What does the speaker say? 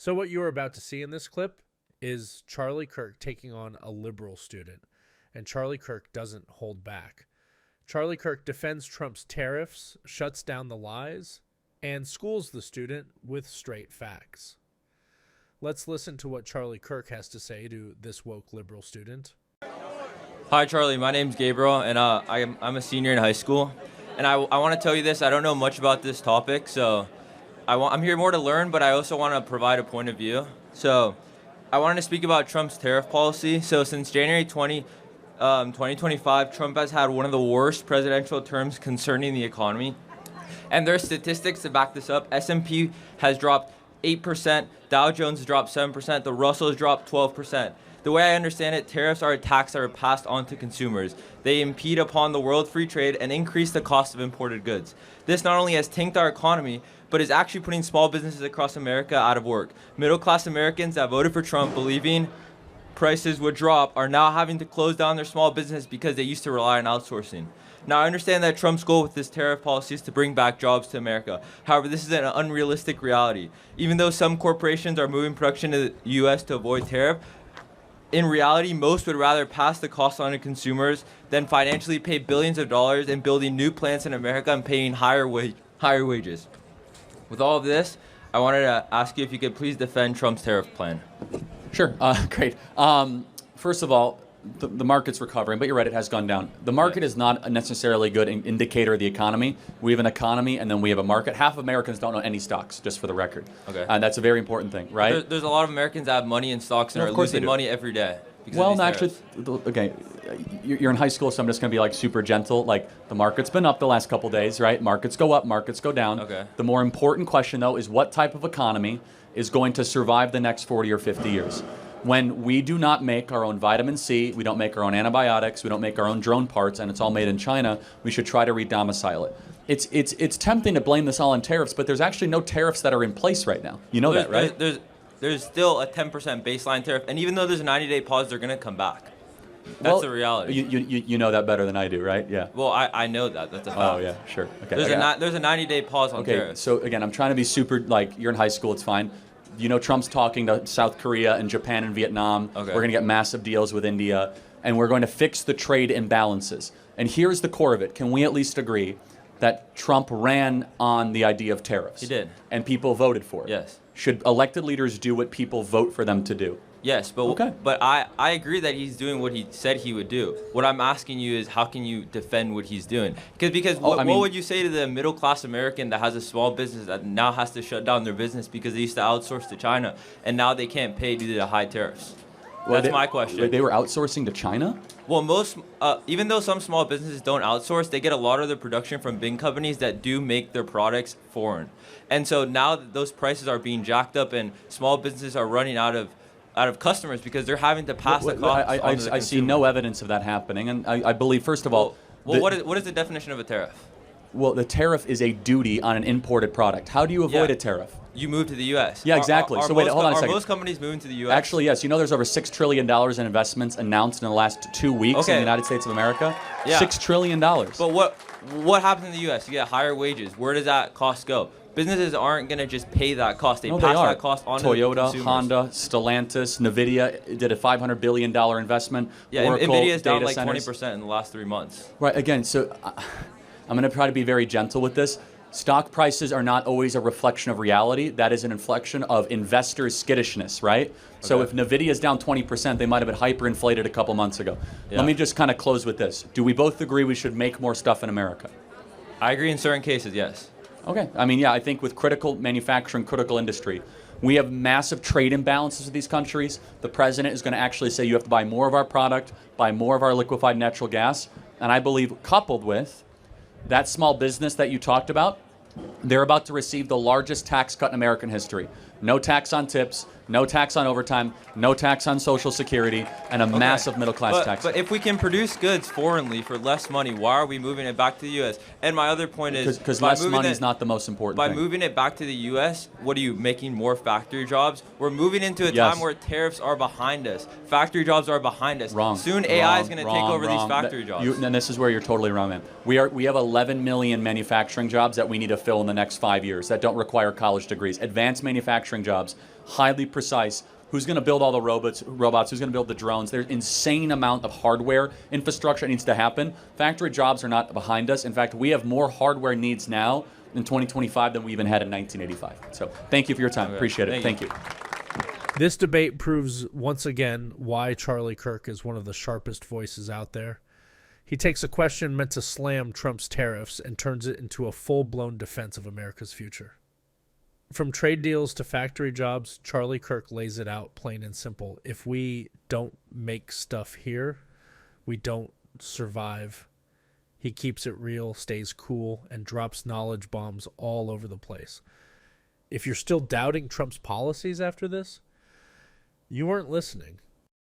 So what you're about to see in this clip is Charlie Kirk taking on a liberal student, and Charlie Kirk doesn't hold back. Charlie Kirk defends Trump's tariffs, shuts down the lies, and schools the student with straight facts. Let's listen to what Charlie Kirk has to say to this woke liberal student. Hi, Charlie. My name's Gabriel, and I'm a senior in high school. And I want to tell you this. I don't know much about this topic, so I'm here more to learn, but I also want to provide a point of view. So I wanted to speak about Trump's tariff policy. So since January 2025, Trump has had one of the worst presidential terms concerning the economy. And there are statistics to back this up. S&P has dropped 8%, Dow Jones has dropped 7%, the Russell has dropped 12%. The way I understand it, tariffs are a tax that are passed on to consumers. They impede upon the world free trade and increase the cost of imported goods. This not only has tanked our economy, but is actually putting small businesses across America out of work. Middle-class Americans that voted for Trump believing prices would drop are now having to close down their small business because they used to rely on outsourcing. Now, I understand that Trump's goal with this tariff policy is to bring back jobs to America. However, this is an unrealistic reality. Even though some corporations are moving production to the U.S. to avoid tariff, in reality, most would rather pass the cost on to consumers than financially pay billions of dollars in building new plants in America and paying higher wages. With all of this, I wanted to ask you if you could please defend Trump's tariff plan. Sure. Great. First of all, the market's recovering, but you're right, it has gone down. The market is not necessarily a good indicator of the economy. We have an economy and then we have a market. Half of Americans don't own any stocks, just for the record. Okay. And that's a very important thing, right? There's a lot of Americans that have money in stocks and are losing money every day. Well, actually, okay, you're in high school, so I'm just going to be like super gentle. Like, the market's been up the last couple days, right? Markets go up, markets go down. Okay. The more important question, though, is what type of economy is going to survive the next 40 or 50 years? When we do not make our own vitamin C, we don't make our own antibiotics, we don't make our own drone parts, and it's all made in China, we should try to re-domicile it. It's tempting to blame this all on tariffs, but there's actually no tariffs that are in place right now. You know that, right? There's still a 10% baseline tariff, and even though there's a 90-day pause, they're going to come back. That's the reality. You know that better than I do, right? Yeah. Well, I know that. That's a fact. Oh, yeah, sure. Okay. There's a 90-day pause on tariffs. So again, I'm trying to be super, like, you're in high school, it's fine. You know, Trump's talking to South Korea and Japan and Vietnam. Okay. We're going to get massive deals with India, and we're going to fix the trade imbalances. And here's the core of it. Can we at least agree that Trump ran on the idea of tariffs? He did. And people voted for it? Yes. Should elected leaders do what people vote for them to do? Yes, but I agree that he's doing what he said he would do. What I'm asking you is, how can you defend what he's doing? Because what would you say to the middle class American that has a small business that now has to shut down their business because they used to outsource to China and now they can't pay due to the high tariffs? That's my question. They were outsourcing to China? Well, even though some small businesses don't outsource, they get a lot of their production from big companies that do make their products foreign. And so now those prices are being jacked up and small businesses are running out of customers because they're having to pass the cost on to the consumer. I see no evidence of that happening, and I believe, first of all... what is the definition of a tariff? Well, the tariff is a duty on an imported product. How do you avoid a tariff? You move to the U.S. Yeah, exactly. So wait, hold on a second. Are most companies moving to the U.S.? Actually, yes. You know there's over $6 trillion in investments announced in the last 2 weeks in the United States of America? Yeah. $6 trillion. But what happens in the U.S.? You get higher wages. Where does that cost go? Businesses aren't going to just pay that cost. They pass that cost on to the consumers. Toyota, Honda, Stellantis, NVIDIA did a $500 billion investment. Yeah, Oracle, NVIDIA's down like centers. 20% in the last 3 months. Right, again, so I'm going to try to be very gentle with this. Stock prices are not always a reflection of reality. That is an inflection of investors' skittishness, right? Okay. So if NVIDIA is down 20%, they might have been hyperinflated a couple months ago. Yeah. Let me just kind of close with this. Do we both agree we should make more stuff in America? I agree in certain cases, yes. Okay. I mean, yeah, I think with critical manufacturing, critical industry, we have massive trade imbalances with these countries. The president is going to actually say you have to buy more of our product, buy more of our liquefied natural gas. And I believe coupled with that small business that you talked about, they're about to receive the largest tax cut in American history. No tax on tips, no tax on overtime, no tax on Social Security, and a massive middle-class tax. But if we can produce goods foreignly for less money, why are we moving it back to the U.S.? And my other point is... Because less money is not the most important thing. By moving it back to the U.S., what are you, making more factory jobs? We're moving into a time where tariffs are behind us. Factory jobs are behind us. Wrong. Soon AI is going to take over these factory jobs. And this is where you're totally wrong, man. We have 11 million manufacturing jobs that we need to fill in the next 5 years that don't require college degrees. Advanced manufacturing manufacturing jobs, highly precise. Who's going to build all the robots? Who's going to build the drones? There's insane amount of hardware infrastructure that needs to happen. Factory jobs are not behind us. In fact, we have more hardware needs now in 2025 than we even had in 1985. So thank you for your time. Okay. Appreciate it. Thank you. This debate proves once again why Charlie Kirk is one of the sharpest voices out there. He takes a question meant to slam Trump's tariffs and turns it into a full-blown defense of America's future. From trade deals to factory jobs, Charlie Kirk lays it out plain and simple. If we don't make stuff here, we don't survive. He keeps it real, stays cool, and drops knowledge bombs all over the place. If you're still doubting Trump's policies after this, you weren't listening.